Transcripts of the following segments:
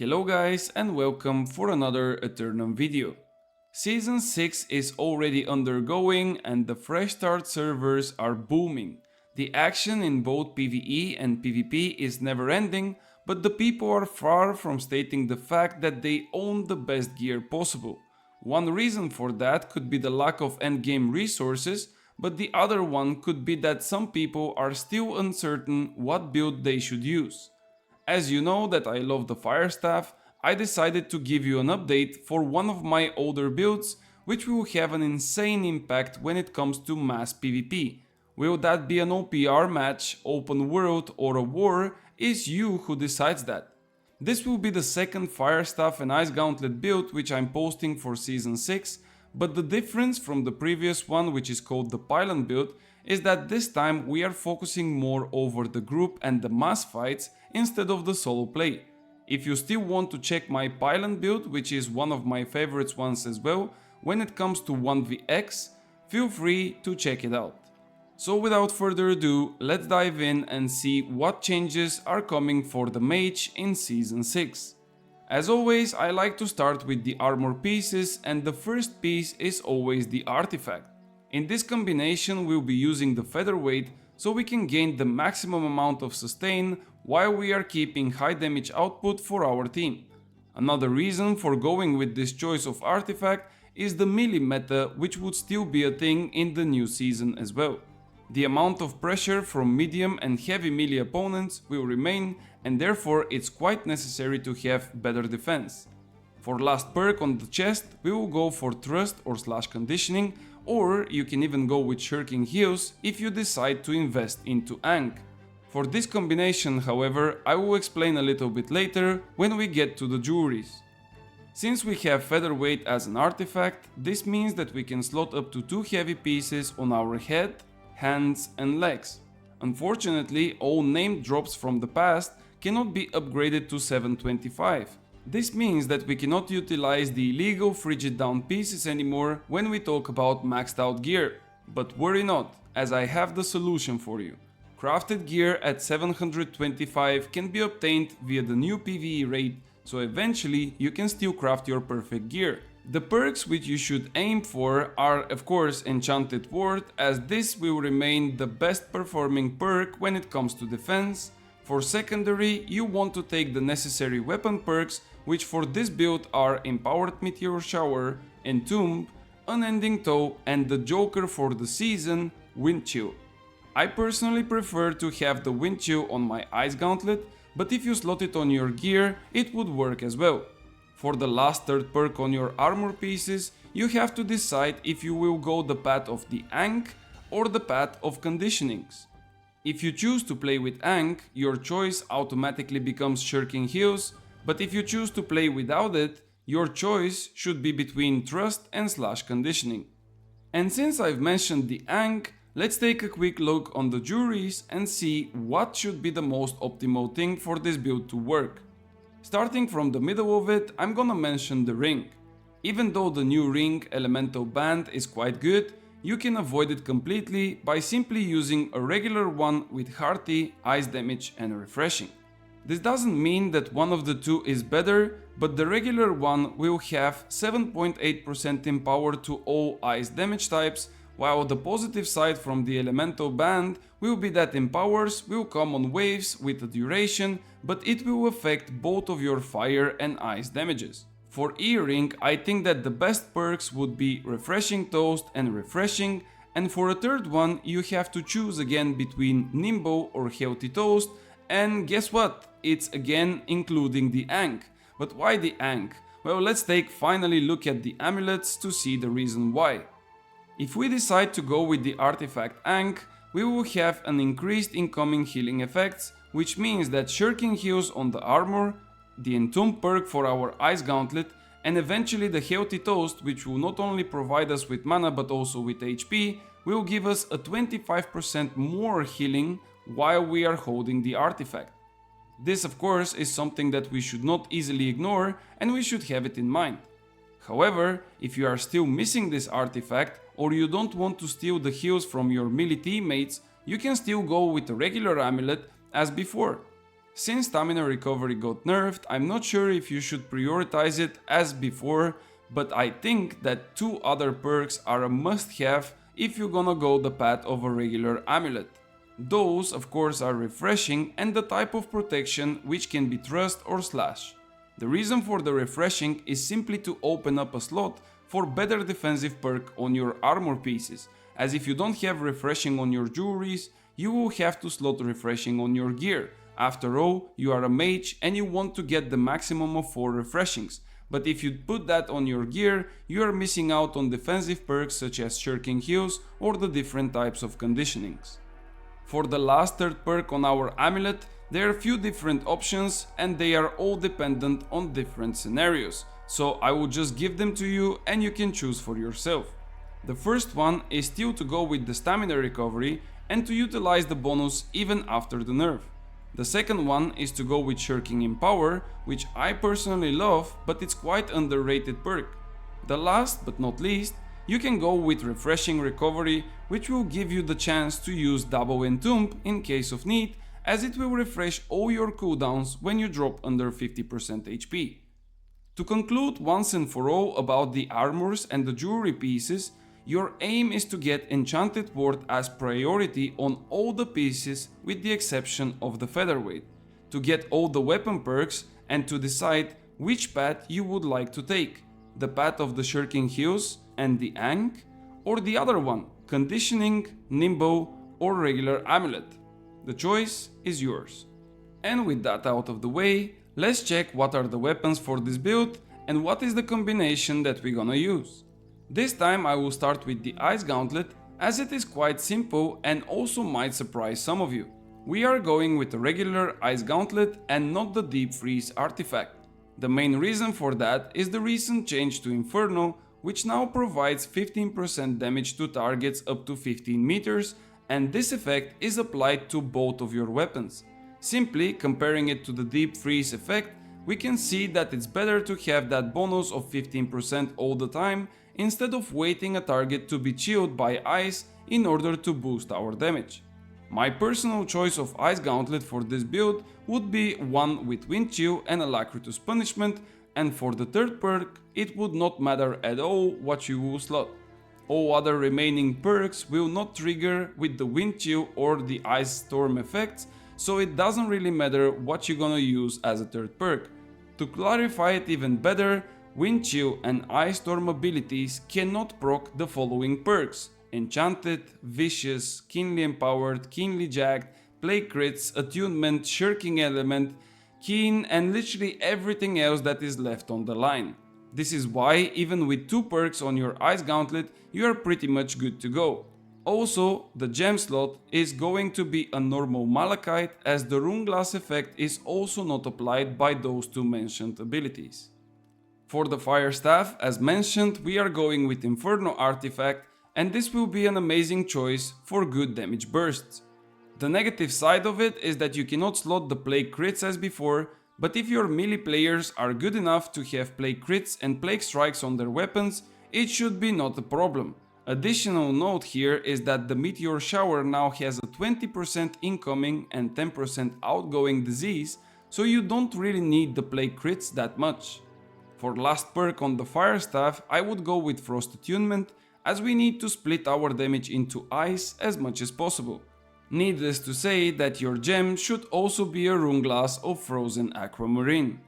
Hello guys and welcome for another aeternum video. Season 6 is already undergoing and the fresh start servers are booming. The action in both PvE and PvP is never ending, but the people are far from stating the fact that they own the best gear possible. One reason for that could be the lack of endgame resources, but the other one could be that some people are still uncertain what build they should use. As you know that I love the fire staff, I decided to give you an update for one of my older builds, which will have an insane impact when it comes to mass PvP. Will that be an OPR match, open world or a war, is you who decides that. This will be the second fire staff and ice gauntlet build which I'm posting for season 6, but the difference from the previous one, which is called the pylon build, is that this time we are focusing more over the group and the mass fights instead of the solo play. If you still want to check my pylon build, which is one of my favorites ones as well, when it comes to 1vx, feel free to check it out. So without further ado, let's dive in and see what changes are coming for the mage in season 6. As always, I like to start with the armor pieces, and the first piece is always the artifact. In this combination we'll be using the featherweight so we can gain the maximum amount of sustain while we are keeping high damage output for our team. Another reason for going with this choice of artifact is the melee meta, which would still be a thing in the new season as well. The amount of pressure from medium and heavy melee opponents will remain, and therefore it's quite necessary to have better defense. For last perk on the chest we will go for thrust or slash conditioning, or you can even go with shirking heals if you decide to invest into Ankh. For this combination, however, I will explain a little bit later when we get to the jewelries. Since we have featherweight as an artifact, this means that we can slot up to 2 heavy pieces on our head, hands and legs. Unfortunately, all named drops from the past cannot be upgraded to 725. This means that we cannot utilize the illegal frigid down pieces anymore when we talk about maxed out gear. But worry not, as I have the solution for you. Crafted gear at 725 can be obtained via the new PvE raid, so eventually you can still craft your perfect gear. The perks which you should aim for are of course Enchanted Ward, as this will remain the best performing perk when it comes to defense. For secondary, you want to take the necessary weapon perks, which for this build are Empowered Meteor Shower, Entomb, Unending Toe and the joker for the season, Wind Chill. I personally prefer to have the Wind Chill on my Ice Gauntlet, but if you slot it on your gear, it would work as well. For the last third perk on your armor pieces, you have to decide if you will go the path of the Ankh or the path of conditionings. If you choose to play with Ankh, your choice automatically becomes shirking heals, but if you choose to play without it, your choice should be between trust and slash conditioning. And since I've mentioned the Ankh, let's take a quick look on the jewelries and see what should be the most optimal thing for this build to work. Starting from the middle of it, I'm gonna mention the ring. Even though the new ring elemental band is quite good, you can avoid it completely by simply using a regular one with hearty, ice damage and refreshing. This doesn't mean that one of the two is better, but the regular one will have 7.8% empower to all ice damage types, while the positive side from the elemental band will be that empowers will come on waves with a duration, but it will affect both of your fire and ice damages. For earring, I think that the best perks would be Refreshing Toast and Refreshing, and for a third one you have to choose again between Nimble or Healthy Toast, and guess what? It's again including the Ankh. But why the Ankh? Well, let's take finally look at the amulets to see the reason why. If we decide to go with the artifact Ankh, we will have an increased incoming healing effects, which means that shirking heals on the armor, the Entomb perk for our Ice Gauntlet, and eventually the Healthy Toast, which will not only provide us with mana but also with HP, will give us a 25% more healing while we are holding the artifact. This of course is something that we should not easily ignore and we should have it in mind. However, if you are still missing this artifact or you don't want to steal the heals from your melee teammates, you can still go with a regular amulet as before. Since stamina recovery got nerfed, I'm not sure if you should prioritize it as before, but I think that two other perks are a must-have if you're gonna go the path of a regular amulet. Those, of course, are refreshing and the type of protection, which can be thrust or slash. The reason for the refreshing is simply to open up a slot for better defensive perk on your armor pieces, as if you don't have refreshing on your jewelries, you will have to slot refreshing on your gear. After all, you are a mage and you want to get the maximum of 4 refreshings, but if you put that on your gear, you are missing out on defensive perks such as shirking heals or the different types of conditionings. For the last third perk on our amulet, there are a few different options and they are all dependent on different scenarios, so I will just give them to you and you can choose for yourself. The first one is still to go with the stamina recovery and to utilize the bonus even after the nerf. The second one is to go with shirking in power, which I personally love, but it's quite underrated perk. The last but not least, you can go with refreshing recovery, which will give you the chance to use double entomb in case of need, as it will refresh all your cooldowns when you drop under 50% HP. To conclude once and for all about the armors and the jewelry pieces, your aim is to get enchanted ward as priority on all the pieces with the exception of the featherweight, to get all the weapon perks and to decide which path you would like to take, the path of the shirking heals and the Ankh, or the other one, conditioning, nimble or regular amulet. The choice is yours. And with that out of the way, let's check what are the weapons for this build and what is the combination that we're gonna use. This time I will start with the Ice Gauntlet, as it is quite simple and also might surprise some of you. We are going with a regular Ice Gauntlet and not the Deep Freeze artifact. The main reason for that is the recent change to Inferno, which now provides 15% damage to targets up to 15 meters, and this effect is applied to both of your weapons. Simply comparing it to the Deep Freeze effect, we can see that it's better to have that bonus of 15% all the time, instead of waiting a target to be chilled by ice in order to boost our damage. My personal choice of Ice Gauntlet for this build would be one with Wind Chill and Alacritus Punishment, and for the third perk it would not matter at all what you will slot. All other remaining perks will not trigger with the Wind Chill or the Ice Storm effects, so it doesn't really matter what you're gonna use as a third perk. To clarify it even better, Wind Chill and Ice Storm abilities cannot proc the following perks: Enchanted, Vicious, Keenly Empowered, Keenly Jagged, Plague Crits, Attunement, Shirking Element, Keen, and literally everything else that is left on the line. This is why even with 2 perks on your Ice Gauntlet, you are pretty much good to go. Also, the gem slot is going to be a normal Malachite, as the Rune Glass effect is also not applied by those 2 mentioned abilities. For the Fire Staff, as mentioned, we are going with Inferno artifact, and this will be an amazing choice for good damage bursts. The negative side of it is that you cannot slot the Plague Crits as before, but if your melee players are good enough to have Plague Crits and Plague Strikes on their weapons, it should be not a problem. Additional note here is that the Meteor Shower now has a 20% incoming and 10% outgoing disease, so you don't really need the Plague Crits that much. For last perk on the Fire Staff, I would go with Frost Attunement, as we need to split our damage into ice as much as possible. Needless to say that your gem should also be a Rune Glass of Frozen Aquamarine.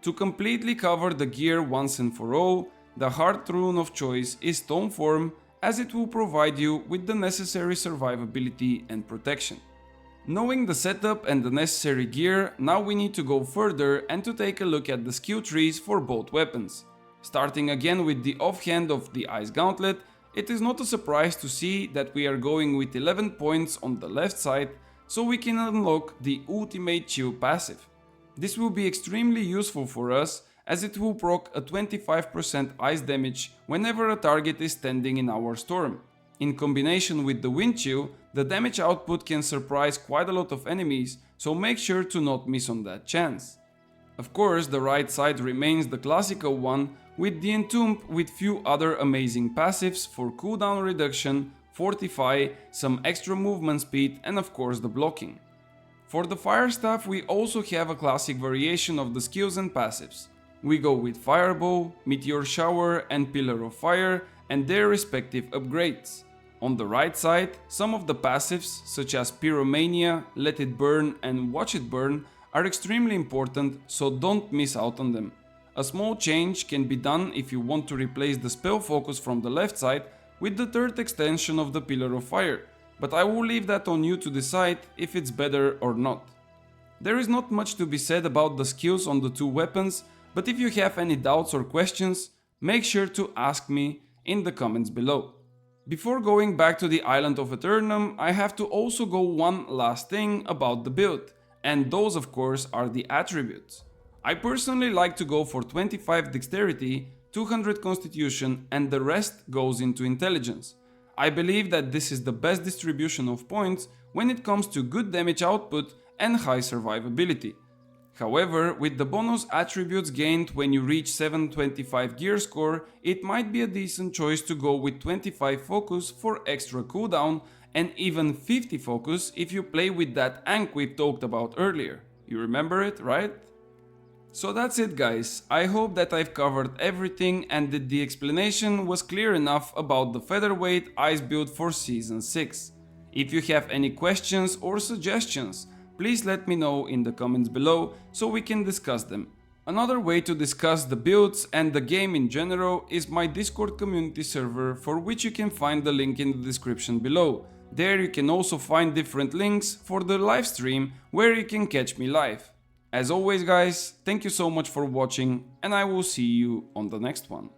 To completely cover the gear once and for all, the Heart Rune of choice is Stone Form, as it will provide you with the necessary survivability and protection. Knowing the setup and the necessary gear, now we need to go further and to take a look at the skill trees for both weapons. Starting again with the offhand of the Ice Gauntlet, it is not a surprise to see that we are going with 11 points on the left side, so we can unlock the Ultimate Chill passive. This will be extremely useful for us, as it will proc a 25% ice damage whenever a target is standing in our storm. In combination with the Wind Chill, the damage output can surprise quite a lot of enemies, so make sure to not miss on that chance. Of course, the right side remains the classical one, with the Entomb with few other amazing passives for cooldown reduction, fortify, some extra movement speed and of course the blocking. For the fire staff we also have a classic variation of the skills and passives. We go with Fireball, Meteor Shower and Pillar of Fire and their respective upgrades. On the right side, some of the passives such as Pyromania, Let It Burn and Watch It Burn are extremely important, so don't miss out on them. A small change can be done if you want to replace the spell focus from the left side with the third extension of the Pillar of Fire, but I will leave that on you to decide if it's better or not. There is not much to be said about the skills on the two weapons, but if you have any doubts or questions, make sure to ask me in the comments below. Before going back to the island of Aeternum, I have to also go one last thing about the build, and those of course are the attributes. I personally like to go for 25 dexterity, 200 constitution and the rest goes into intelligence. I believe that this is the best distribution of points when it comes to good damage output and high survivability. However, with the bonus attributes gained when you reach 725 gear score, it might be a decent choice to go with 25 focus for extra cooldown and even 50 focus if you play with that Ankh we talked about earlier. You remember it, right? So that's it guys, I hope that I've covered everything and that the explanation was clear enough about the featherweight ice build for Season 6. If you have any questions or suggestions, please let me know in the comments below so we can discuss them. Another way to discuss the builds and the game in general is my Discord community server, for which you can find the link in the description below. There you can also find different links for the live stream where you can catch me live. As always guys, thank you so much for watching and I will see you on the next one.